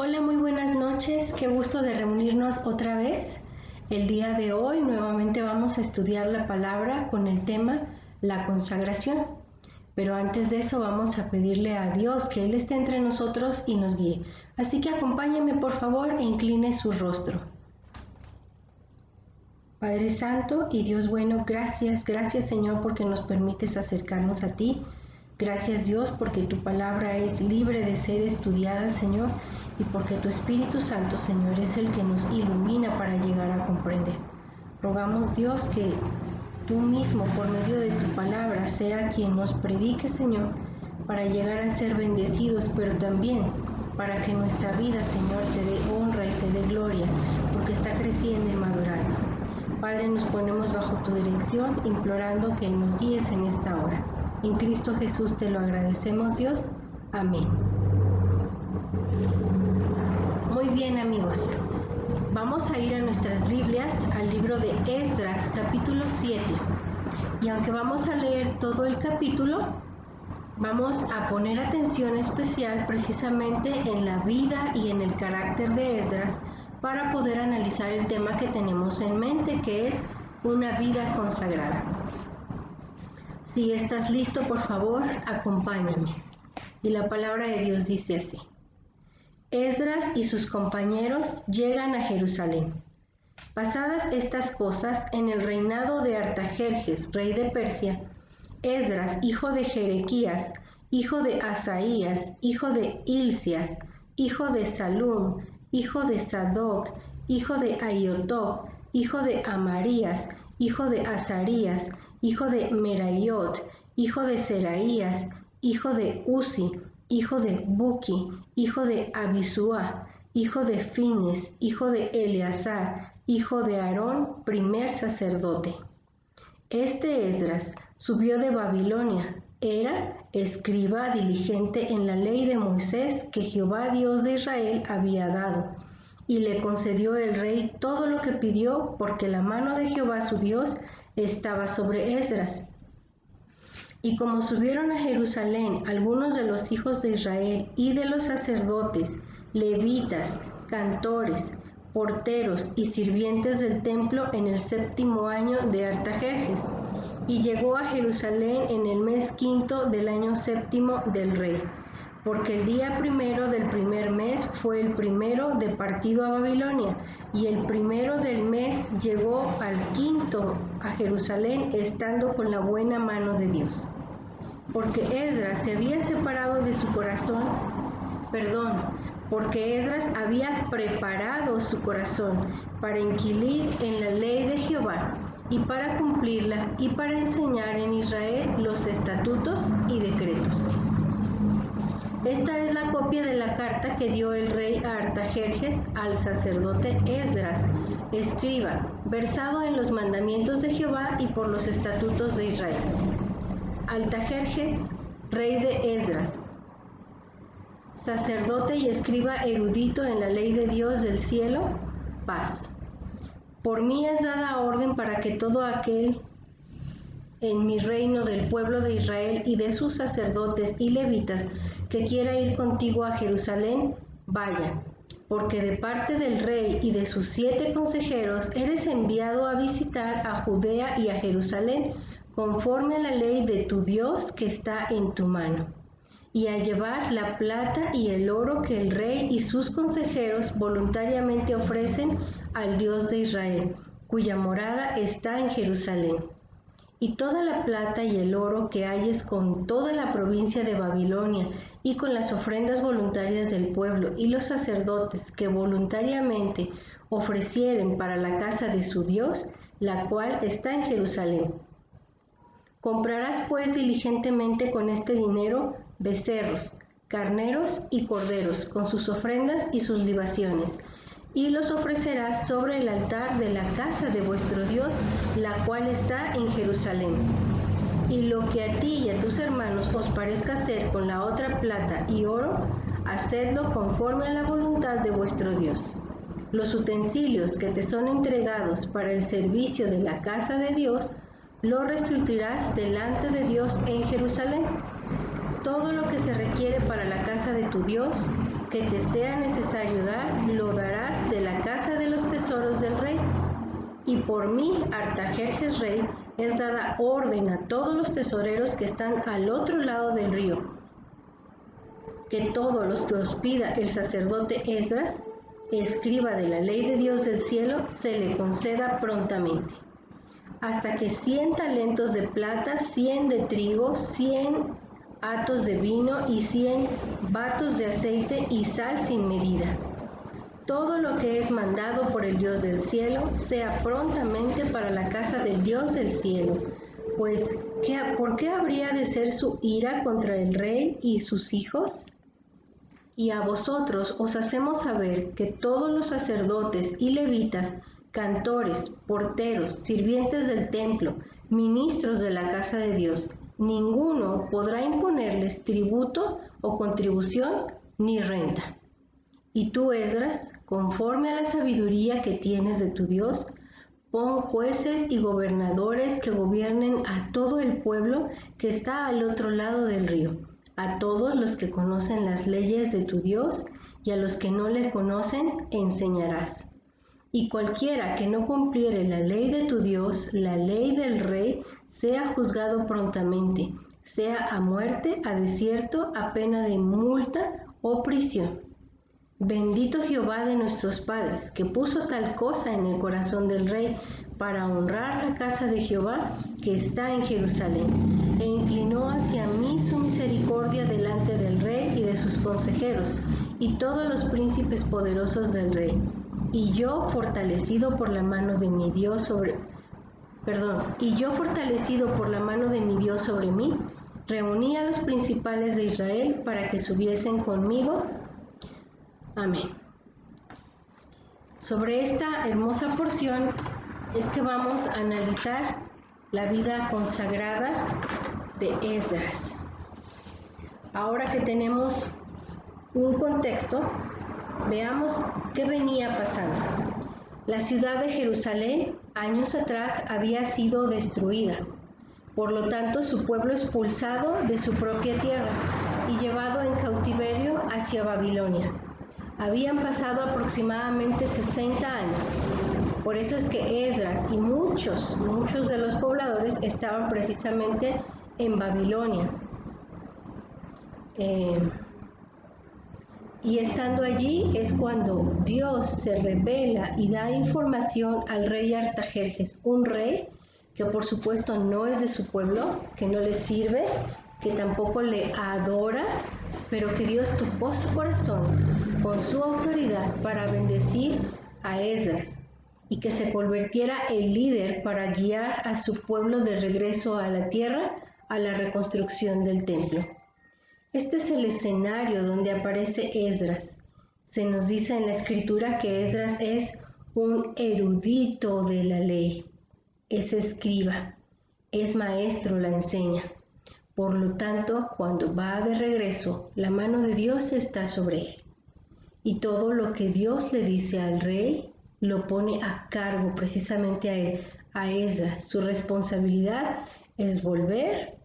Hola, muy buenas noches, qué gusto de reunirnos otra vez. El día de hoy nuevamente vamos a estudiar la palabra con el tema la consagración. Pero antes de eso vamos a pedirle a Dios que Él esté entre nosotros y nos guíe. Así que acompáñeme por favor e incline su rostro. Padre Santo y Dios bueno, gracias Señor porque nos permites acercarnos a ti. Gracias Dios porque tu palabra es libre de ser estudiada, Señor, y porque tu Espíritu Santo, Señor, es el que nos ilumina para llegar a comprender. Rogamos Dios que tú mismo, por medio de tu palabra, sea quien nos predique, Señor, para llegar a ser bendecidos, pero también para que nuestra vida, Señor, te dé honra y te dé gloria, porque está creciendo y madurando. Padre, nos ponemos bajo tu dirección, implorando que nos guíes en esta hora. En Cristo Jesús te lo agradecemos, Dios. Amén. Muy bien, amigos. Vamos a ir a nuestras Biblias, al libro de Esdras, capítulo 7. Y aunque vamos a leer todo el capítulo, vamos a poner atención especial precisamente en la vida y en el carácter de Esdras para poder analizar el tema que tenemos en mente, que es una vida consagrada. Si estás listo, por favor, acompáñame. Y la palabra de Dios dice así: Esdras y sus compañeros llegan a Jerusalén. Pasadas estas cosas, en el reinado de Artajerjes, rey de Persia, Esdras, hijo de Jerequías, hijo de Asaías, hijo de Hilcias, hijo de Salum, hijo de Sadoc, hijo de Ahiotob, hijo de Amarías, hijo de Azarías, hijo de Meraiot, hijo de Seraías, hijo de Uzi, hijo de Buki, hijo de Abisúa, hijo de Fines, hijo de Eleazar, hijo de Aarón, primer sacerdote. Este Esdras subió de Babilonia, era escriba diligente en la ley de Moisés que Jehová Dios de Israel había dado, y le concedió el rey todo lo que pidió, porque la mano de Jehová su Dios estaba sobre Esdras. Y como subieron a Jerusalén algunos de los hijos de Israel y de los sacerdotes, levitas, cantores, porteros y sirvientes del templo en el 7º año de Artajerjes, y llegó a Jerusalén en el mes 5º del año 7º del rey, porque el día primero del primer mes fue el primero de partido a Babilonia, y el primero del mes llegó al 5º a Jerusalén, estando con la buena mano de Dios. Porque Esdras había preparado su corazón para inquirir en la ley de Jehová y para cumplirla y para enseñar en Israel los estatutos y decretos. Esta es la copia de la carta que dio el rey a Artajerjes al sacerdote Esdras, escriba, versado en los mandamientos de Jehová y por los estatutos de Israel. Artajerjes, rey de Esdras, sacerdote y escriba erudito en la ley de Dios del cielo, paz. Por mí es dada orden para que todo aquel en mi reino del pueblo de Israel y de sus sacerdotes y levitas que quiera ir contigo a Jerusalén, vaya, porque de parte del rey y de sus 7 consejeros eres enviado a visitar a Judea y a Jerusalén, conforme a la ley de tu Dios que está en tu mano, y a llevar la plata y el oro que el rey y sus consejeros voluntariamente ofrecen al Dios de Israel, cuya morada está en Jerusalén. Y toda la plata y el oro que halles con toda la provincia de Babilonia, y con las ofrendas voluntarias del pueblo y los sacerdotes que voluntariamente ofrecieren para la casa de su Dios, la cual está en Jerusalén. Comprarás pues diligentemente con este dinero becerros, carneros y corderos, con sus ofrendas y sus libaciones, y los ofrecerás sobre el altar de la casa de vuestro Dios, la cual está en Jerusalén. Y lo que a ti y a tus hermanos os parezca hacer con la otra plata y oro, hacedlo conforme a la voluntad de vuestro Dios. Los utensilios que te son entregados para el servicio de la casa de Dios, los restituirás delante de Dios en Jerusalén. todo lo que se requiere para la casa de tu Dios, que te sea necesario dar, lo darás de la casa de los tesoros del rey. Y por mí, Artajerjes rey, es dada orden a todos los tesoreros que están al otro lado del río, que todos los que os pida el sacerdote Esdras, escriba de la ley de Dios del cielo, se le conceda prontamente. Hasta que 100 talentos de plata, 100 de trigo, 100 hatos de vino y 100 batos de aceite y sal sin medida. Todo lo que es mandado por el Dios del cielo, sea prontamente para la casa del Dios del cielo. Pues, ¿por qué habría de ser su ira contra el rey y sus hijos? Y a vosotros os hacemos saber que todos los sacerdotes y levitas, cantores, porteros, sirvientes del templo, ministros de la casa de Dios, ninguno podrá imponerles tributo o contribución ni renta. Y tú, Esdras, conforme a la sabiduría que tienes de tu Dios, pon jueces y gobernadores que gobiernen a todo el pueblo que está al otro lado del río, a todos los que conocen las leyes de tu Dios, y a los que no le conocen enseñarás. Y cualquiera que no cumpliere la ley de tu Dios, la ley del rey, sea juzgado prontamente, sea a muerte, a desierto, a pena de multa o prisión. Bendito Jehová de nuestros padres, que puso tal cosa en el corazón del rey para honrar la casa de Jehová que está en Jerusalén, e inclinó hacia mí su misericordia delante del rey y de sus consejeros, y todos los príncipes poderosos del rey. Y yo fortalecido por la mano de mi Dios sobre mí, reuní a los principales de Israel para que subiesen conmigo. Amén. Sobre esta hermosa porción es que vamos a analizar la vida consagrada de Esdras. Ahora que tenemos un contexto, veamos qué venía pasando. La ciudad de Jerusalén, años atrás, había sido destruida. Por lo tanto, su pueblo expulsado de su propia tierra y llevado en cautiverio hacia Babilonia. Habían pasado aproximadamente 60 años. Por eso es que Esdras y muchos de los pobladores estaban precisamente en Babilonia. Y estando allí es cuando Dios se revela y da información al rey Artajerjes, un rey que por supuesto no es de su pueblo, que no le sirve, que tampoco le adora, pero que Dios tocó su corazón con su autoridad para bendecir a Esdras y que se convirtiera el líder para guiar a su pueblo de regreso a la tierra a la reconstrucción del templo. Este es el escenario donde aparece Esdras. Se nos dice en la escritura que Esdras es un erudito de la ley, es escriba, es maestro, la enseña. Por lo tanto, cuando va de regreso, la mano de Dios está sobre él. Y todo lo que Dios le dice al rey, lo pone a cargo precisamente a él, a Esdras. Su responsabilidad es volver,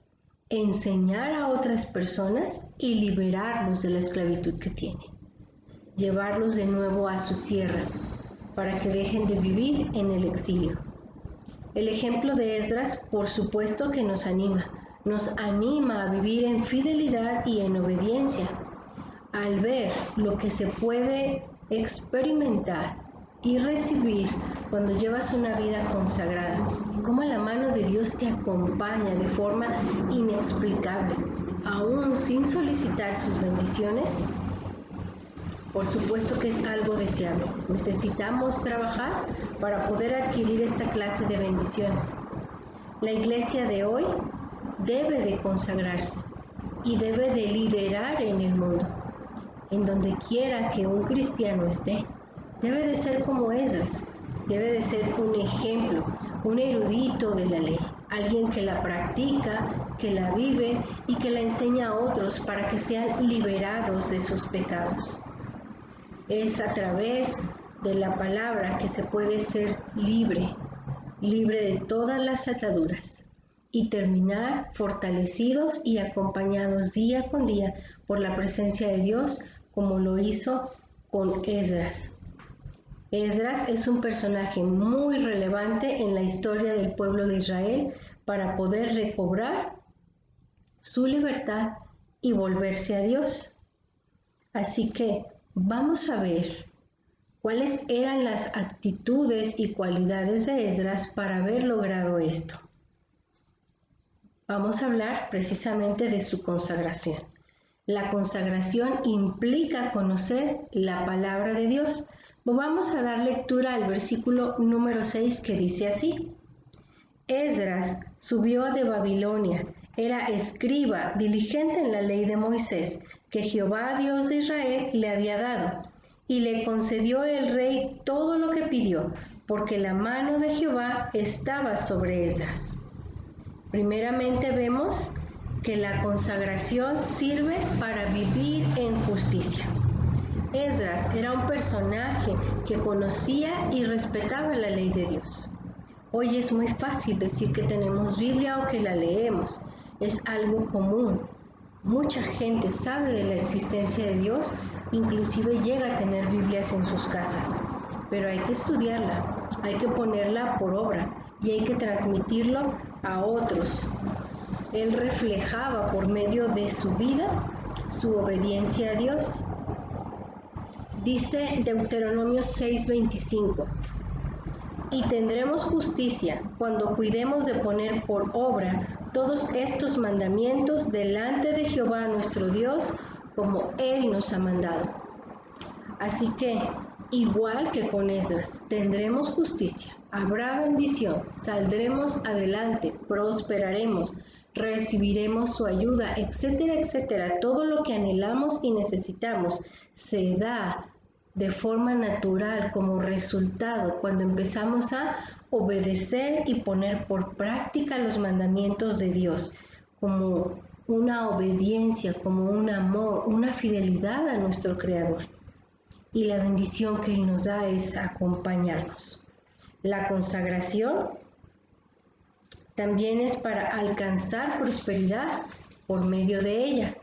enseñar a otras personas y liberarlos de la esclavitud que tienen. Llevarlos de nuevo a su tierra para que dejen de vivir en el exilio. El ejemplo de Esdras, por supuesto que nos anima a vivir en fidelidad y en obediencia. Al ver lo que se puede experimentar y recibir cuando llevas una vida consagrada, y cómo la mano de Dios te acompaña de forma inexplicable, aún sin solicitar sus bendiciones, por supuesto que es algo deseable. Necesitamos trabajar para poder adquirir esta clase de bendiciones. La iglesia de hoy debe de consagrarse y debe de liderar en el mundo. En donde quiera que un cristiano esté, debe de ser como Esdras, debe de ser un ejemplo, un erudito de la ley, alguien que la practica, que la vive y que la enseña a otros para que sean liberados de sus pecados. Es a través de la palabra que se puede ser libre de todas las ataduras. y terminar fortalecidos y acompañados día con día por la presencia de Dios, como lo hizo con Esdras. Esdras es un personaje muy relevante en la historia del pueblo de Israel para poder recobrar su libertad y volverse a Dios. Así que vamos a ver cuáles eran las actitudes y cualidades de Esdras para haber logrado esto. Vamos a hablar precisamente de su consagración. La consagración implica conocer la palabra de Dios. Vamos a dar lectura al versículo número 6 que dice así: Esdras subió de Babilonia, era escriba, diligente en la ley de Moisés, que Jehová, Dios de Israel, le había dado, y le concedió el rey todo lo que pidió, porque la mano de Jehová estaba sobre Esdras. Primeramente vemos que la consagración sirve para vivir en justicia. Esdras era un personaje que conocía y respetaba la ley de Dios. Hoy es muy fácil decir que tenemos Biblia o que la leemos. Es algo común. Mucha gente sabe de la existencia de Dios, inclusive llega a tener Biblias en sus casas. Pero hay que estudiarla, hay que ponerla por obra y hay que transmitirlo a otros. Él reflejaba por medio de su vida su obediencia a Dios. Dice Deuteronomio 6:25: y tendremos justicia cuando cuidemos de poner por obra todos estos mandamientos delante de Jehová nuestro Dios, como Él nos ha mandado. Así que, igual que con Esdras, tendremos justicia, habrá bendición, saldremos adelante, prosperaremos, recibiremos su ayuda, etcétera, etcétera. Todo lo que anhelamos y necesitamos se da de forma natural como resultado cuando empezamos a obedecer y poner por práctica los mandamientos de Dios, como una obediencia, como un amor, una fidelidad a nuestro Creador. Y la bendición que Él nos da es acompañarnos. La consagración también es para alcanzar prosperidad por medio de ella.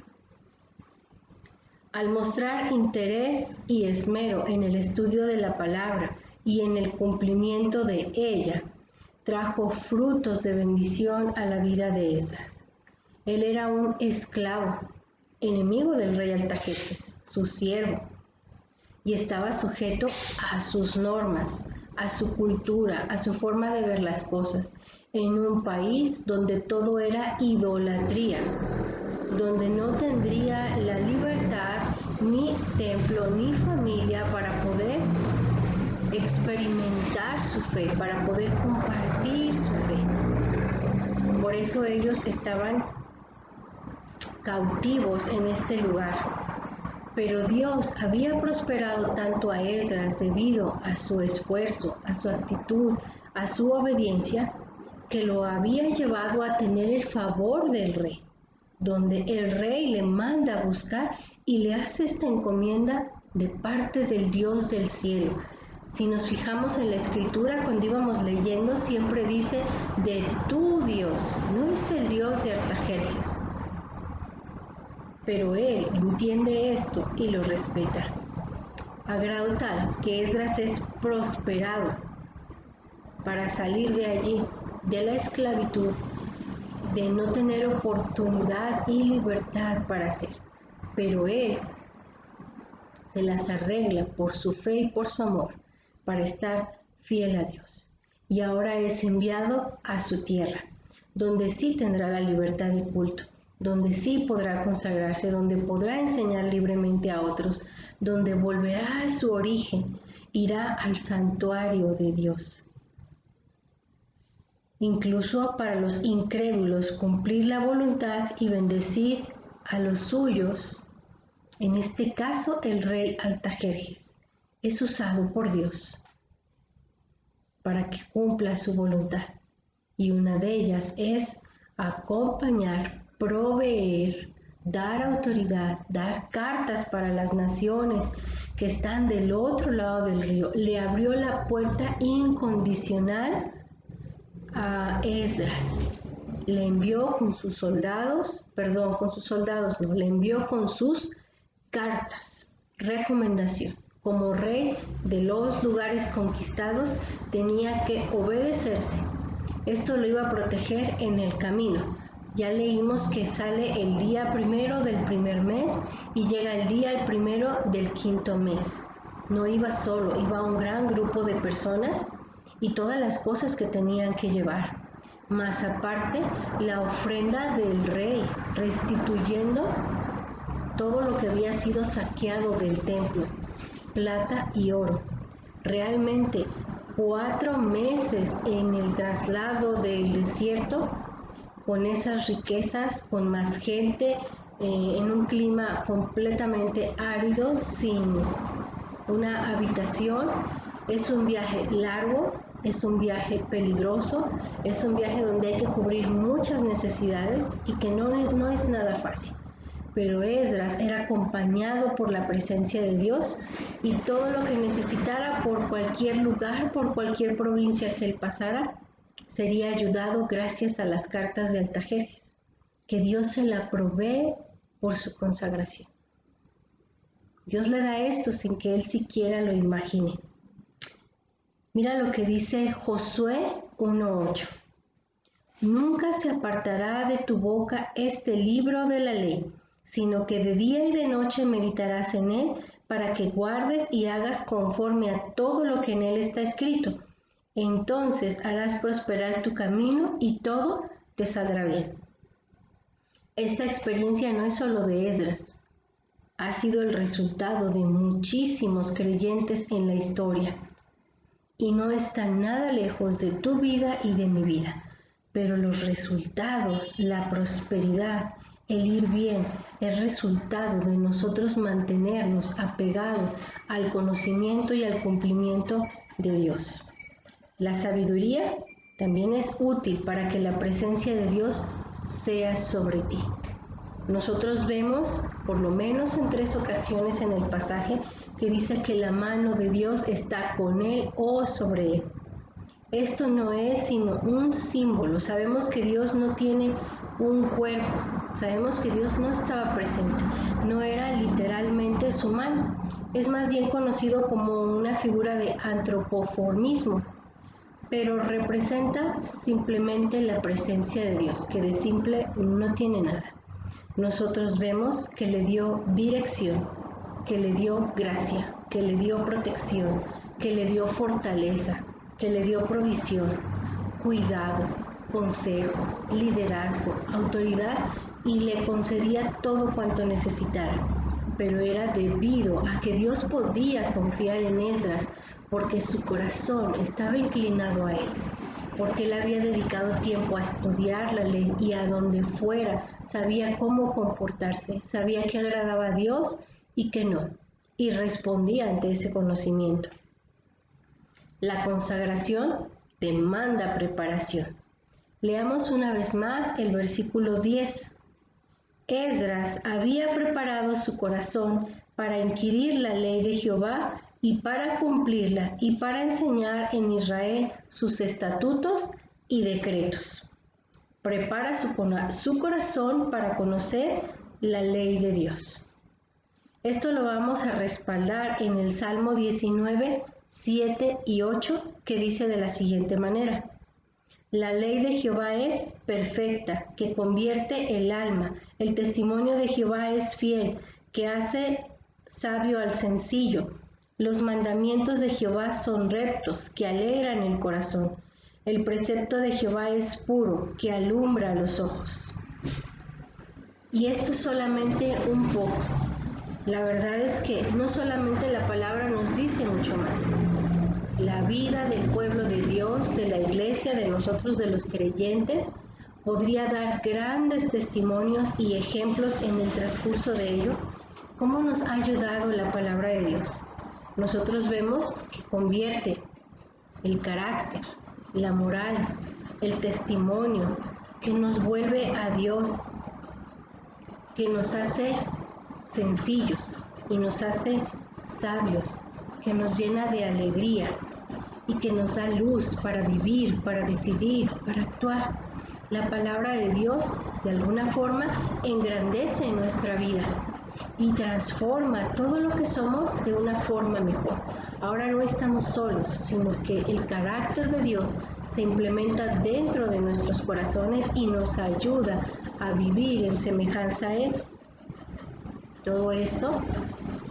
Al mostrar interés y esmero en el estudio de la palabra y en el cumplimiento de ella, trajo frutos de bendición a la vida de Esdras. Él era un esclavo, enemigo del rey Artajerjes, su siervo, y estaba sujeto a sus normas, a su cultura, a su forma de ver las cosas, en un país donde todo era idolatría, donde no tendría la libertad, ni templo, ni familia para poder experimentar su fe, para poder compartir su fe. Por eso ellos estaban cautivos en este lugar. Pero Dios había prosperado tanto a Esdras debido a su esfuerzo, a su actitud, a su obediencia, que lo había llevado a tener el favor del rey, donde el rey le manda a buscar y le hace esta encomienda de parte del Dios del cielo. Si nos fijamos en la escritura, cuando íbamos leyendo, siempre dice de tu Dios, no es el Dios de Artajerjes. Pero él entiende esto y lo respeta, a grado tal que Esdras es prosperado para salir de allí, de la esclavitud, de no tener oportunidad y libertad para hacer. Pero él se las arregla por su fe y por su amor para estar fiel a Dios. Y ahora es enviado a su tierra, donde sí tendrá la libertad de culto, donde sí podrá consagrarse, donde podrá enseñar libremente a otros, donde volverá a su origen, irá al santuario de Dios. Incluso para los incrédulos, cumplir la voluntad y bendecir a los suyos, en este caso el rey Artajerjes, es usado por Dios para que cumpla su voluntad. Y una de ellas es acompañar, proveer, dar autoridad, dar cartas para las naciones que están del otro lado del río. Le abrió la puerta incondicional a Esdras. le envió con sus soldados, le envió con sus cartas, recomendación. Como rey de los lugares conquistados tenía que obedecerse. Esto lo iba a proteger en el camino. Ya leímos que sale el día 1 del primer mes y llega el día 1 del 5.º mes. No iba solo, iba un gran grupo de personas y todas las cosas que tenían que llevar. Más aparte, la ofrenda del rey, restituyendo todo lo que había sido saqueado del templo, plata y oro. Realmente 4 meses en el traslado del desierto, con esas riquezas, con más gente, en un clima completamente árido, sin una habitación. Es un viaje largo, es un viaje peligroso, es un viaje donde hay que cubrir muchas necesidades y que no es nada fácil. Pero Esdras era acompañado por la presencia de Dios y todo lo que necesitara por cualquier lugar, por cualquier provincia que él pasara, sería ayudado gracias a las cartas de Artajerjes, que Dios se la provee por su consagración. Dios le da esto sin que él siquiera lo imagine. Mira lo que dice Josué 1:8. Nunca se apartará de tu boca este libro de la ley, sino que de día y de noche meditarás en él, para que guardes y hagas conforme a todo lo que en él está escrito. Entonces harás prosperar tu camino y todo te saldrá bien. Esta experiencia no es solo de Esdras, ha sido el resultado de muchísimos creyentes en la historia y no está nada lejos de tu vida y de mi vida. Pero los resultados, la prosperidad, el ir bien, es resultado de nosotros mantenernos apegados al conocimiento y al cumplimiento de Dios. La sabiduría también es útil para que la presencia de Dios sea sobre ti. Nosotros vemos, por lo menos en 3 ocasiones en el pasaje, que dice que la mano de Dios está con él o sobre él. Esto no es sino un símbolo. Sabemos que Dios no tiene un cuerpo, sabemos que Dios no estaba presente, no era literalmente su mano. Es más bien conocido como una figura de antropoformismo, pero representa simplemente la presencia de Dios, que de simple no tiene nada. Nosotros vemos que le dio dirección, que le dio gracia, que le dio protección, que le dio fortaleza, que le dio provisión, cuidado, consejo, liderazgo, autoridad y le concedía todo cuanto necesitara. Pero era debido a que Dios podía confiar en Esdras porque su corazón estaba inclinado a él, porque él había dedicado tiempo a estudiar la ley y a donde fuera sabía cómo comportarse, sabía que agradaba a Dios y que no, y respondía ante ese conocimiento. La consagración demanda preparación. Leamos una vez más el versículo 10. Esdras había preparado su corazón para inquirir la ley de Jehová y para cumplirla y para enseñar en Israel sus estatutos y decretos. Prepara su corazón para conocer la ley de Dios. Esto lo vamos a respaldar en el Salmo 19, 7 y 8, que dice de la siguiente manera: La ley de Jehová es perfecta, que convierte el alma. El testimonio de Jehová es fiel, que hace sabio al sencillo. Los mandamientos de Jehová son rectos, que alegran el corazón. El precepto de Jehová es puro, que alumbra los ojos. Y esto es solamente un poco. La verdad es que no solamente la palabra nos dice mucho más. La vida del pueblo de Dios, de la iglesia, de nosotros, de los creyentes, podría dar grandes testimonios y ejemplos en el transcurso de ello. ¿Cómo nos ha ayudado la palabra de Dios? Nosotros vemos que convierte el carácter, la moral, el testimonio, que nos vuelve a Dios, que nos hace sencillos y nos hace sabios, que nos llena de alegría y que nos da luz para vivir, para decidir, para actuar. La palabra de Dios, de alguna forma, engrandece nuestra vida y transforma todo lo que somos de una forma mejor. Ahora no estamos solos, sino que el carácter de Dios se implementa dentro de nuestros corazones y nos ayuda a vivir en semejanza a Él. Todo esto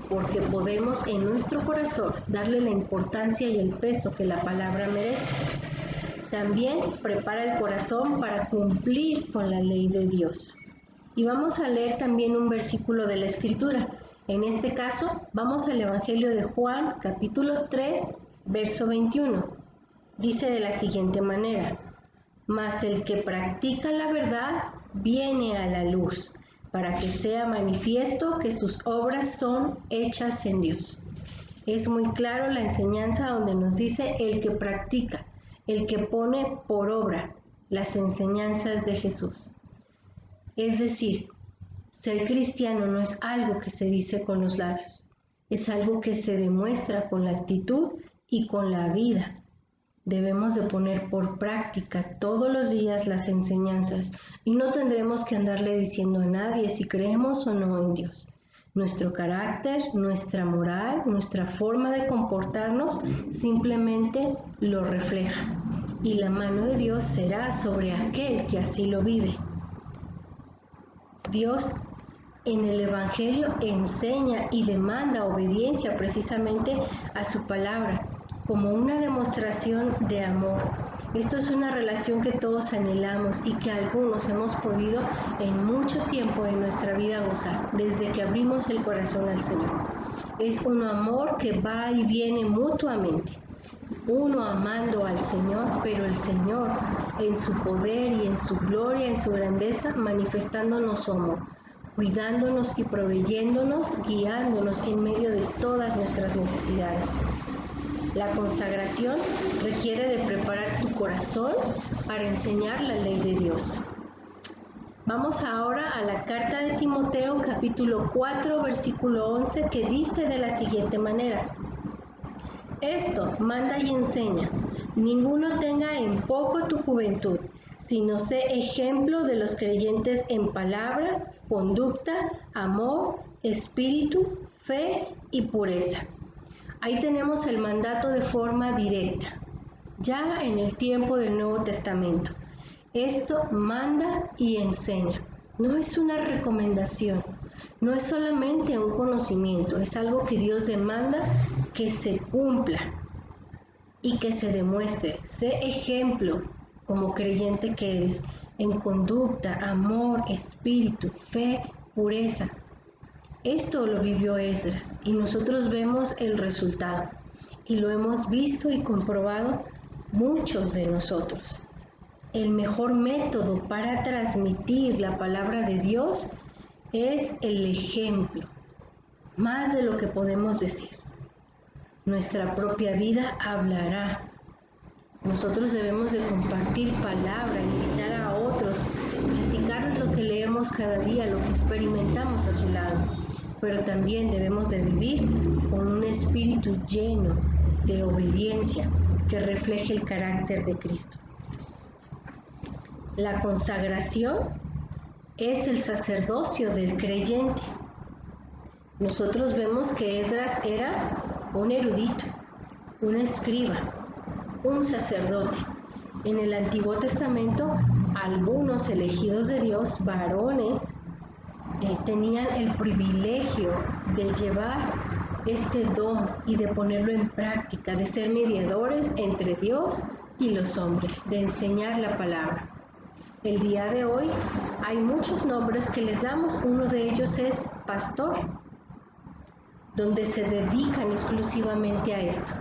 porque podemos en nuestro corazón darle la importancia y el peso que la palabra merece. También prepara el corazón para cumplir con la ley de Dios. Y vamos a leer también un versículo de la Escritura. En este caso, vamos al Evangelio de Juan, capítulo 3, verso 21. Dice de la siguiente manera: mas el que practica la verdad viene a la luz, para que sea manifiesto que sus obras son hechas en Dios. Es muy claro la enseñanza donde nos dice el que practica, el que pone por obra las enseñanzas de Jesús. Es decir, ser cristiano no es algo que se dice con los labios, es algo que se demuestra con la actitud y con la vida. Debemos de poner por práctica todos los días las enseñanzas y no tendremos que andarle diciendo a nadie si creemos o no en Dios. Nuestro carácter, nuestra moral, nuestra forma de comportarnos simplemente lo refleja y la mano de Dios será sobre aquel que así lo vive. Dios en el Evangelio enseña y demanda obediencia precisamente a su palabra como una demostración de amor. Esto es una relación que todos anhelamos y que algunos hemos podido en mucho tiempo en nuestra vida gozar, desde que abrimos el corazón al Señor. Es un amor que va y viene mutuamente. Uno amando al Señor, pero el Señor en su poder y en su gloria, en su grandeza, manifestándonos su amor, cuidándonos y proveyéndonos, guiándonos en medio de todas nuestras necesidades. La consagración requiere de preparar tu corazón para enseñar la ley de Dios. Vamos ahora a la carta de Timoteo, capítulo 4, versículo 11, que dice de la siguiente manera: esto manda y enseña, ninguno tenga en poco tu juventud, sino sé ejemplo de los creyentes en palabra, conducta, amor, espíritu, fe y pureza. Ahí tenemos el mandato de forma directa, ya en el tiempo del Nuevo Testamento. Esto manda y enseña. No es una recomendación, no es solamente un conocimiento, es algo que Dios demanda que se cumpla y que se demuestre. Sé ejemplo como creyente que eres en conducta, amor, espíritu, fe, pureza. Esto lo vivió Esdras y nosotros vemos el resultado y lo hemos visto y comprobado muchos de nosotros. El mejor método para transmitir la palabra de Dios es el ejemplo, más de lo que podemos decir. Nuestra propia vida hablará. Nosotros debemos de compartir palabra, invitar a otros, platicar lo que leemos cada día, lo que experimentamos a su lado. Pero también debemos de vivir con un espíritu lleno de obediencia que refleje el carácter de Cristo. La consagración es el sacerdocio del creyente. Nosotros vemos que Esdras era un erudito, un escriba, un sacerdote. En el Antiguo Testamento, algunos elegidos de Dios, varones, tenían el privilegio de llevar este don y de ponerlo en práctica, de ser mediadores entre Dios y los hombres, de enseñar la palabra. El día de hoy hay muchos nombres que les damos, uno de ellos es pastor, donde se dedican exclusivamente a esto.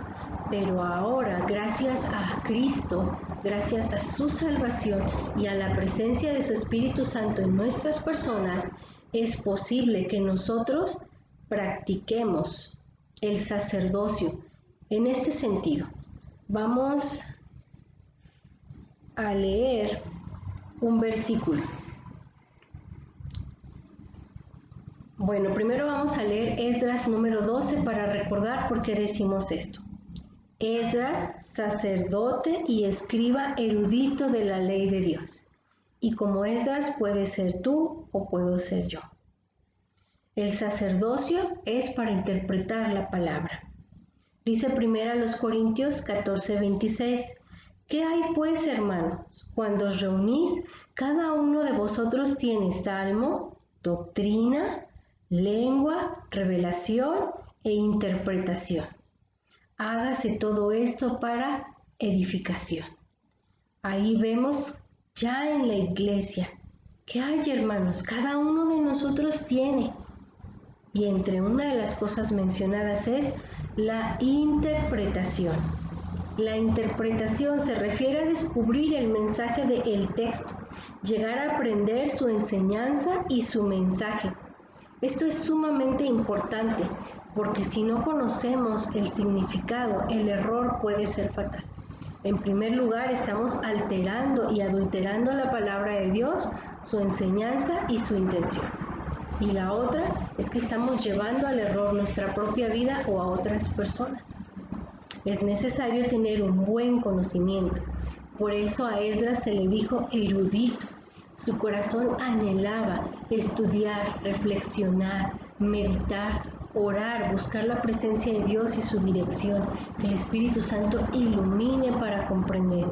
Pero ahora, gracias a Cristo, gracias a su salvación y a la presencia de su Espíritu Santo en nuestras personas, es posible que nosotros practiquemos el sacerdocio en este sentido. Vamos a leer un versículo. Bueno, primero vamos a leer Esdras número 12 para recordar por qué decimos esto. Esdras, sacerdote y escriba erudito de la ley de Dios. Y como Esdras, puedes ser tú o puedo ser yo. El sacerdocio es para interpretar la palabra. Dice 1 Corintios 14:26, ¿qué hay pues, hermanos? Cuando os reunís, cada uno de vosotros tiene salmo, doctrina, lengua, revelación e interpretación. Hágase todo esto para edificación. Ahí vemos ya en la iglesia, ¿qué hay, hermanos? Cada uno de nosotros tiene. Y entre una de las cosas mencionadas es la interpretación. La interpretación se refiere a descubrir el mensaje del texto, llegar a aprender su enseñanza y su mensaje. Esto es sumamente importante, porque si no conocemos el significado, el error puede ser fatal. En primer lugar, estamos alterando y adulterando la palabra de Dios, su enseñanza y su intención. Y la otra es que estamos llevando al error nuestra propia vida o a otras personas. Es necesario tener un buen conocimiento. Por eso a Esdras se le dijo erudito. Su corazón anhelaba estudiar, reflexionar, meditar, orar, buscar la presencia de Dios y su dirección, que el Espíritu Santo ilumine para comprender.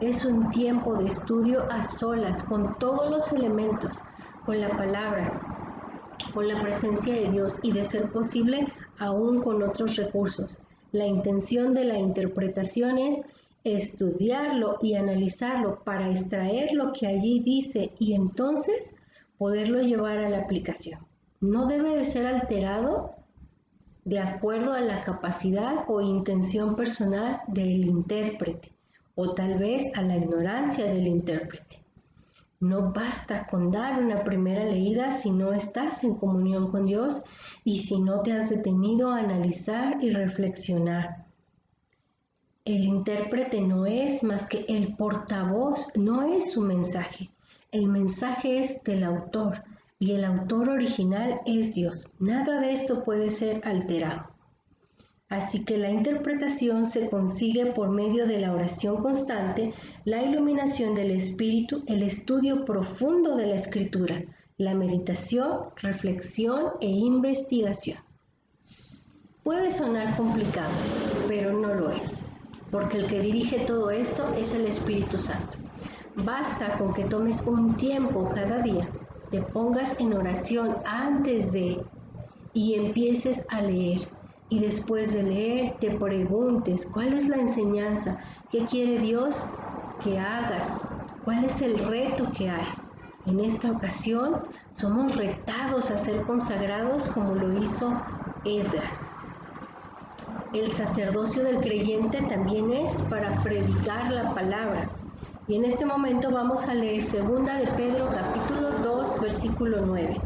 Es un tiempo de estudio a solas, con todos los elementos, con la palabra, con la presencia de Dios y, de ser posible, aún con otros recursos. La intención de la interpretación es estudiarlo y analizarlo para extraer lo que allí dice y entonces poderlo llevar a la aplicación. No debe de ser alterado de acuerdo a la capacidad o intención personal del intérprete o tal vez a la ignorancia del intérprete. No basta con dar una primera leída si no estás en comunión con Dios y si no te has detenido a analizar y reflexionar. El intérprete no es más que el portavoz, no es su mensaje. El mensaje es del autor y el autor original es Dios. Nada de esto puede ser alterado. Así que la interpretación se consigue por medio de la oración constante, la iluminación del Espíritu, el estudio profundo de la Escritura, la meditación, reflexión e investigación. Puede sonar complicado, pero no lo es, porque el que dirige todo esto es el Espíritu Santo. Basta con que tomes un tiempo cada día, te pongas en oración antes de y empieces a leer. Y después de leer te preguntes cuál es la enseñanza, qué quiere Dios que hagas, cuál es el reto que hay. En esta ocasión somos retados a ser consagrados como lo hizo Esdras. El sacerdocio del creyente también es para predicar la palabra. Y en este momento vamos a leer 2 de Pedro capítulo 2 versículo 9.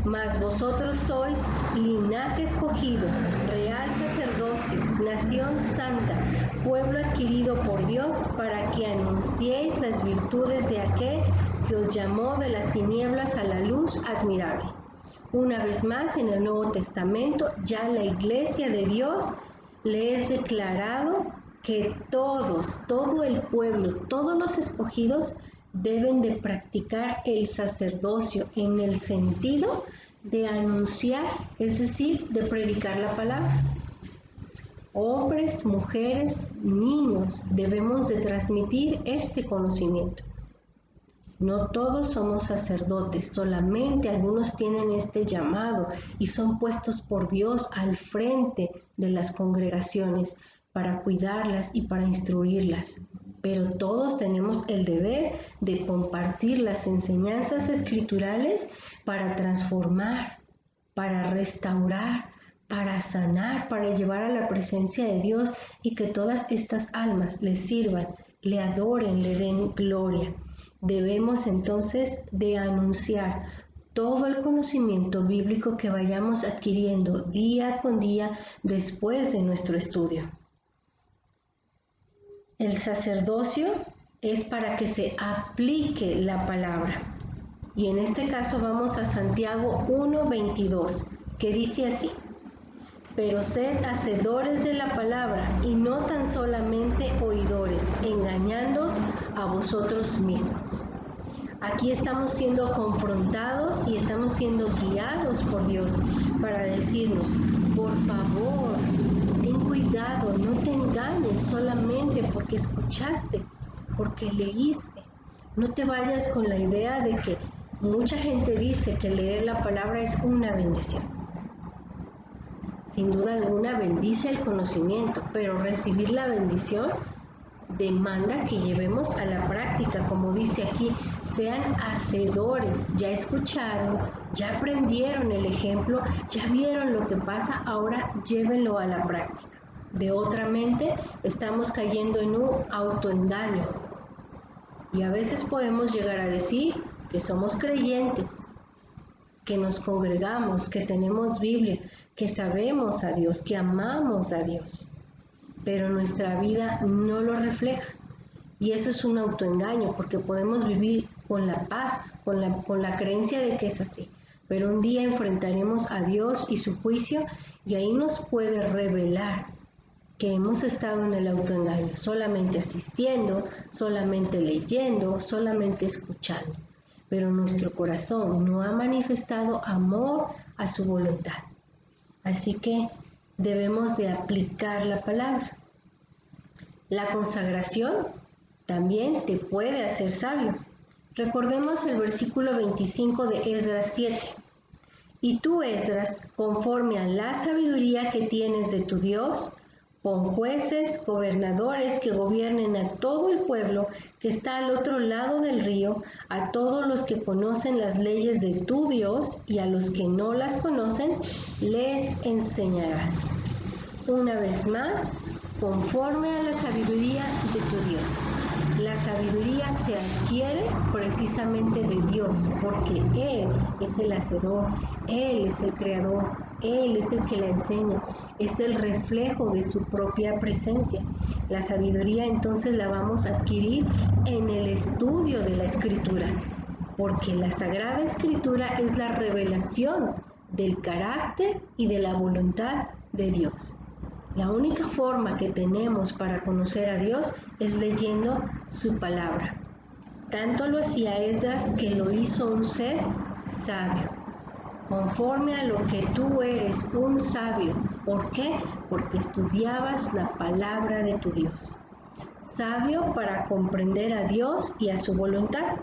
Mas vosotros sois linaje escogido, real sacerdocio, nación santa, pueblo adquirido por Dios, para que anunciéis las virtudes de aquel que os llamó de las tinieblas a la luz admirable. Una vez más, en el Nuevo Testamento, ya la Iglesia de Dios le es declarado que todo el pueblo, todos los escogidos, deben de practicar el sacerdocio en el sentido de anunciar, es decir, de predicar la palabra. Hombres, mujeres, niños, debemos de transmitir este conocimiento. No todos somos sacerdotes, solamente algunos tienen este llamado y son puestos por Dios al frente de las congregaciones para cuidarlas y para instruirlas. Pero todos tenemos el deber de compartir las enseñanzas escriturales para transformar, para restaurar, para sanar, para llevar a la presencia de Dios y que todas estas almas le sirvan, le adoren, le den gloria. Debemos entonces de anunciar todo el conocimiento bíblico que vayamos adquiriendo día con día después de nuestro estudio. El sacerdocio es para que se aplique la palabra. Y en este caso vamos a Santiago 1:22, que dice así: pero sed hacedores de la palabra y no tan solamente oidores, engañándoos a vosotros mismos. Aquí estamos siendo confrontados y estamos siendo guiados por Dios para decirnos, por favor, ten cuidado, no te engañes solamente porque escuchaste, porque leíste. No te vayas con la idea de que mucha gente dice que leer la palabra es una bendición. Sin duda alguna bendice el conocimiento, pero recibir la bendición demanda que llevemos a la práctica, como dice aquí, sean hacedores. Ya escucharon, ya aprendieron el ejemplo, ya vieron lo que pasa, ahora llévenlo a la práctica. De otra mente, estamos cayendo en un autoengaño. Y a veces podemos llegar a decir que somos creyentes, que nos congregamos, que tenemos Biblia, que sabemos a Dios, que amamos a Dios, pero nuestra vida no lo refleja. Y eso es un autoengaño, porque podemos vivir con la paz, con la creencia de que es así. Pero un día enfrentaremos a Dios y su juicio, y ahí nos puede revelar que hemos estado en el autoengaño, solamente asistiendo, solamente leyendo, solamente escuchando. Pero nuestro corazón no ha manifestado amor a su voluntad. Así que debemos de aplicar la palabra. La consagración también te puede hacer sabio. Recordemos el versículo 25 de Esdras 7. Y tú, Esdras, conforme a la sabiduría que tienes de tu Dios, pon jueces, gobernadores que gobiernen a todo el pueblo que está al otro lado del río, a todos los que conocen las leyes de tu Dios, y a los que no las conocen, les enseñarás. Una vez más, conforme a la sabiduría de tu Dios. La sabiduría se adquiere precisamente de Dios, porque Él es el hacedor, Él es el creador, Él es el que la enseña, es el reflejo de su propia presencia. La sabiduría entonces la vamos a adquirir en el estudio de la Escritura, porque la Sagrada Escritura es la revelación del carácter y de la voluntad de Dios. La única forma que tenemos para conocer a Dios es leyendo su palabra. Tanto lo hacía Esdras que lo hizo un ser sabio, conforme a lo que tú eres, un sabio. ¿Por qué? Porque estudiabas la palabra de tu Dios. Sabio para comprender a Dios y a su voluntad.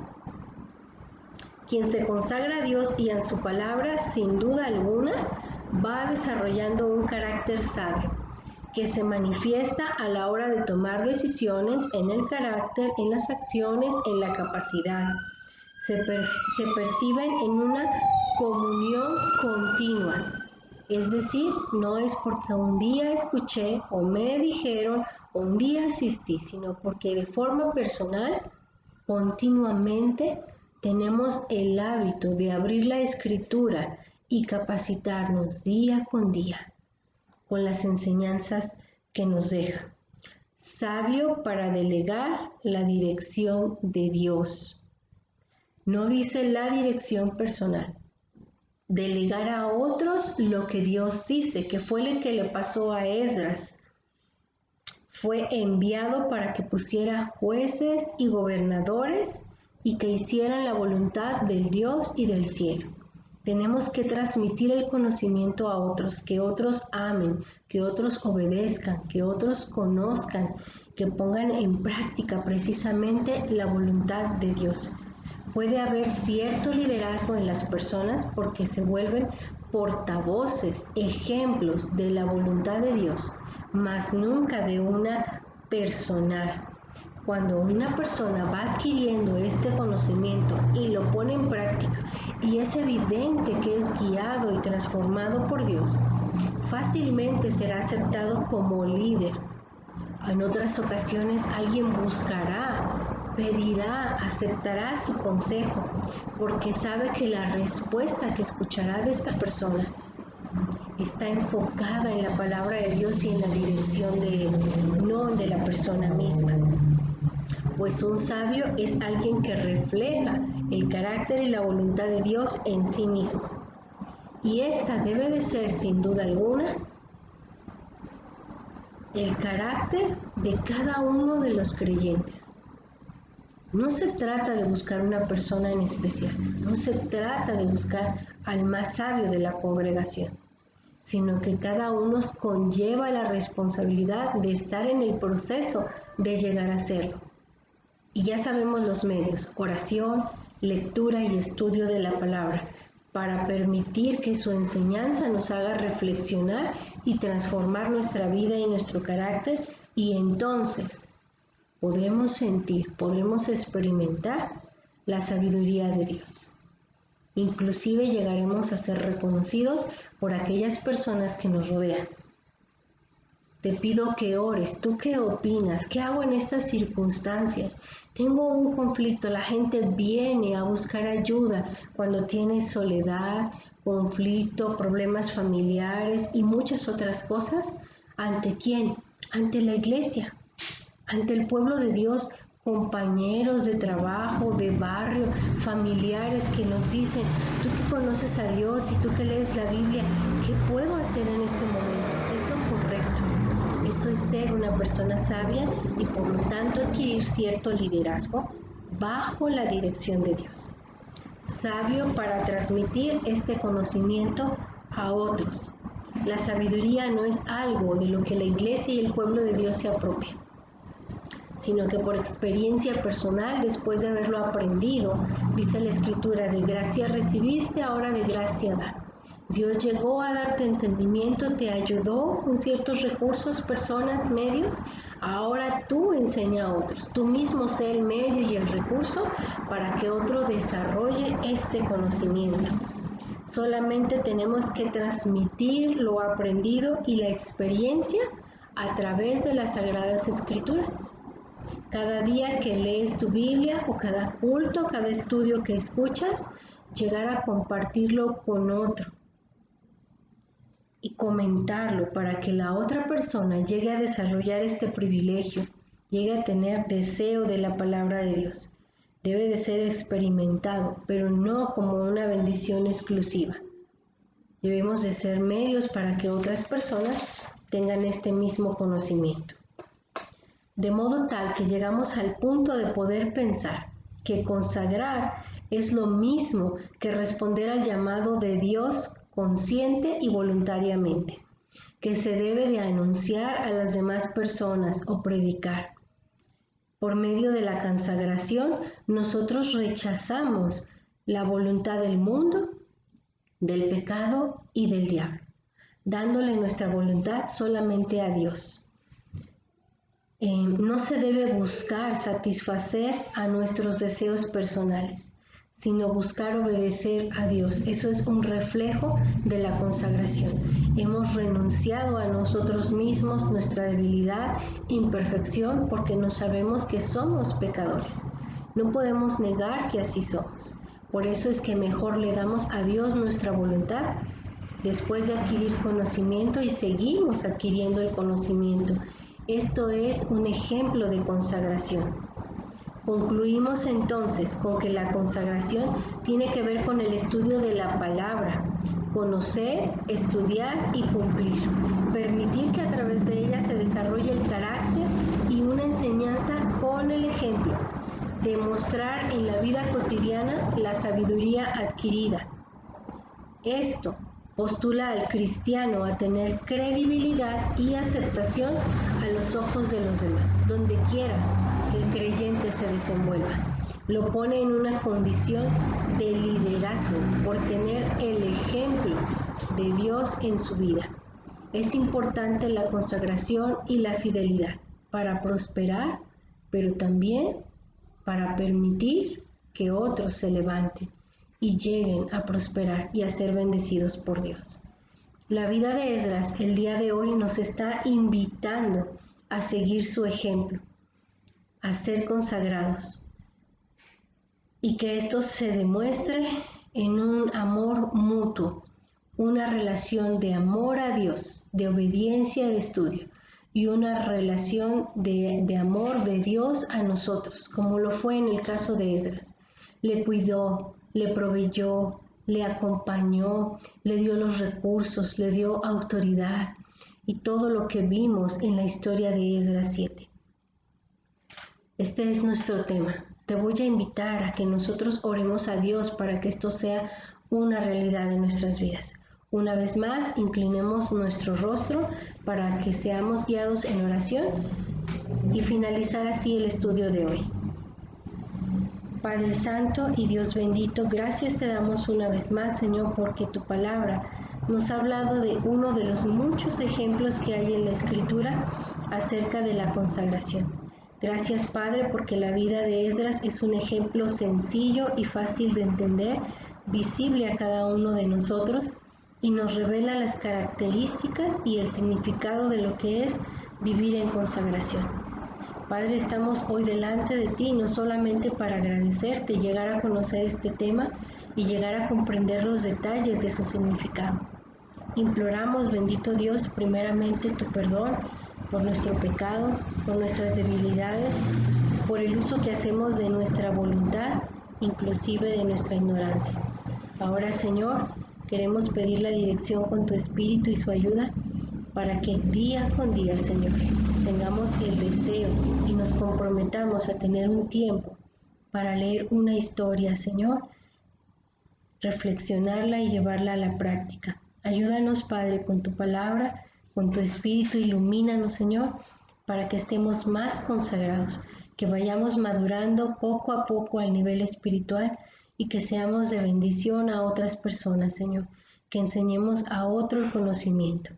Quien se consagra a Dios y a su palabra, sin duda alguna, va desarrollando un carácter sabio, que se manifiesta a la hora de tomar decisiones en el carácter, en las acciones, en la capacidad. Se perciben en una comunión continua. Es decir, no es porque un día escuché o me dijeron o un día asistí, sino porque de forma personal, continuamente, tenemos el hábito de abrir la Escritura y capacitarnos día con día con las enseñanzas que nos deja. Sabio para delegar la dirección de Dios. No dice la dirección personal. Delegar a otros lo que Dios dice, que fue lo que le pasó a Esdras. Fue enviado para que pusiera jueces y gobernadores y que hicieran la voluntad del Dios y del cielo. Tenemos que transmitir el conocimiento a otros, que otros amen, que otros obedezcan, que otros conozcan, que pongan en práctica precisamente la voluntad de Dios. Puede haber cierto liderazgo en las personas porque se vuelven portavoces, ejemplos de la voluntad de Dios, mas nunca de una personal. Cuando una persona va adquiriendo este conocimiento y lo pone en práctica y es evidente que es guiado y transformado por Dios, fácilmente será aceptado como líder. En otras ocasiones alguien buscará, pedirá, aceptará su consejo, porque sabe que la respuesta que escuchará de esta persona está enfocada en la palabra de Dios y en la dirección de Él, no de la persona misma. Pues un sabio es alguien que refleja el carácter y la voluntad de Dios en sí mismo. Y esta debe de ser, sin duda alguna, el carácter de cada uno de los creyentes. No se trata de buscar una persona en especial, no se trata de buscar al más sabio de la congregación, sino que cada uno conlleva la responsabilidad de estar en el proceso de llegar a serlo. Y ya sabemos los medios: oración, lectura y estudio de la palabra, para permitir que su enseñanza nos haga reflexionar y transformar nuestra vida y nuestro carácter, y entonces podremos sentir, podremos experimentar la sabiduría de Dios. Inclusive llegaremos a ser reconocidos por aquellas personas que nos rodean. Te pido que ores. ¿Tú qué opinas? ¿Qué hago en estas circunstancias? Tengo un conflicto. La gente viene a buscar ayuda cuando tiene soledad, conflicto, problemas familiares y muchas otras cosas. ¿Ante quién? Ante la iglesia, ante el pueblo de Dios, compañeros de trabajo, de barrio, familiares que nos dicen: tú que conoces a Dios y tú que lees la Biblia, ¿qué puedo hacer en este momento? Es lo correcto. Eso es ser una persona sabia y por lo tanto adquirir cierto liderazgo bajo la dirección de Dios. Sabio para transmitir este conocimiento a otros. La sabiduría no es algo de lo que la iglesia y el pueblo de Dios se apropian, sino que por experiencia personal, después de haberlo aprendido, dice la Escritura: de gracia recibiste, ahora de gracia da. Dios llegó a darte entendimiento, te ayudó con ciertos recursos, personas, medios. Ahora tú enseña a otros. Tú mismo sé el medio y el recurso para que otro desarrolle este conocimiento. Solamente tenemos que transmitir lo aprendido y la experiencia a través de las Sagradas Escrituras. Cada día que lees tu Biblia o cada culto, cada estudio que escuchas, llegar a compartirlo con otro y comentarlo para que la otra persona llegue a desarrollar este privilegio, llegue a tener deseo de la palabra de Dios. Debe de ser experimentado, pero no como una bendición exclusiva. Debemos de ser medios para que otras personas tengan este mismo conocimiento. De modo tal que llegamos al punto de poder pensar que consagrar es lo mismo que responder al llamado de Dios consciente y voluntariamente, que se debe de anunciar a las demás personas o predicar. Por medio de la consagración, nosotros rechazamos la voluntad del mundo, del pecado y del diablo, dándole nuestra voluntad solamente a Dios. No se debe buscar satisfacer a nuestros deseos personales, sino buscar obedecer a Dios. Eso es un reflejo de la consagración. Hemos renunciado a nosotros mismos, nuestra debilidad, imperfección, porque no sabemos que somos pecadores. No podemos negar que así somos. Por eso es que mejor le damos a Dios nuestra voluntad después de adquirir conocimiento y seguimos adquiriendo el conocimiento. Esto es un ejemplo de consagración. Concluimos entonces con que la consagración tiene que ver con el estudio de la palabra, conocer, estudiar y cumplir, permitir que a través de ella se desarrolle el carácter y una enseñanza con el ejemplo, demostrar en la vida cotidiana la sabiduría adquirida. Esto postula al cristiano a tener credibilidad y aceptación a los ojos de los demás, donde quiera que el creyente se desenvuelva. Lo pone en una condición de liderazgo por tener el ejemplo de Dios en su vida. Es importante la consagración y la fidelidad para prosperar, pero también para permitir que otros se levanten y lleguen a prosperar y a ser bendecidos por Dios. La vida de Esdras el día de hoy nos está invitando a seguir su ejemplo, a ser consagrados y que esto se demuestre en un amor mutuo, una relación de amor a Dios, de obediencia, de estudio y una relación de amor de Dios a nosotros, como lo fue en el caso de Esdras. Le cuidó, le proveyó, le acompañó, le dio los recursos, le dio autoridad y todo lo que vimos en la historia de Esdras 7. Este es nuestro tema. te voy a invitar a que nosotros oremos a Dios para que esto sea una realidad en nuestras vidas. Una vez más, inclinemos nuestro rostro para que seamos guiados en oración y finalizar así el estudio de hoy. Padre Santo y Dios bendito, gracias te damos una vez más, Señor, porque tu palabra nos ha hablado de uno de los muchos ejemplos que hay en la Escritura acerca de la consagración. Gracias, Padre, porque la vida de Esdras es un ejemplo sencillo y fácil de entender, visible a cada uno de nosotros, y nos revela las características y el significado de lo que es vivir en consagración. Padre, estamos hoy delante de ti no solamente para agradecerte, llegar a conocer este tema y llegar a comprender los detalles de su significado. Imploramos, bendito Dios, primeramente tu perdón por nuestro pecado, por nuestras debilidades, por el uso que hacemos de nuestra voluntad, inclusive de nuestra ignorancia. Ahora, Señor, queremos pedir la dirección con tu Espíritu y su ayuda para que día con día, Señor, tengamos el deseo y nos comprometamos a tener un tiempo para leer una historia, Señor, reflexionarla y llevarla a la práctica. Ayúdanos, Padre, con tu palabra, con tu Espíritu, ilumínanos, Señor, para que estemos más consagrados, que vayamos madurando poco a poco al nivel espiritual y que seamos de bendición a otras personas, Señor, que enseñemos a otro el conocimiento.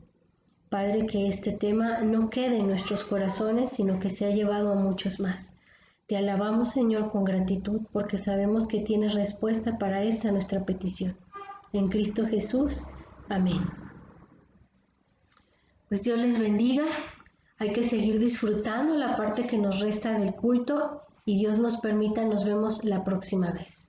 Padre, que este tema no quede en nuestros corazones, sino que sea llevado a muchos más. Te alabamos, Señor, con gratitud, porque sabemos que tienes respuesta para esta nuestra petición. En Cristo Jesús. Amén. Pues Dios les bendiga. Hay que seguir disfrutando la parte que nos resta del culto y Dios nos permita, nos vemos la próxima vez.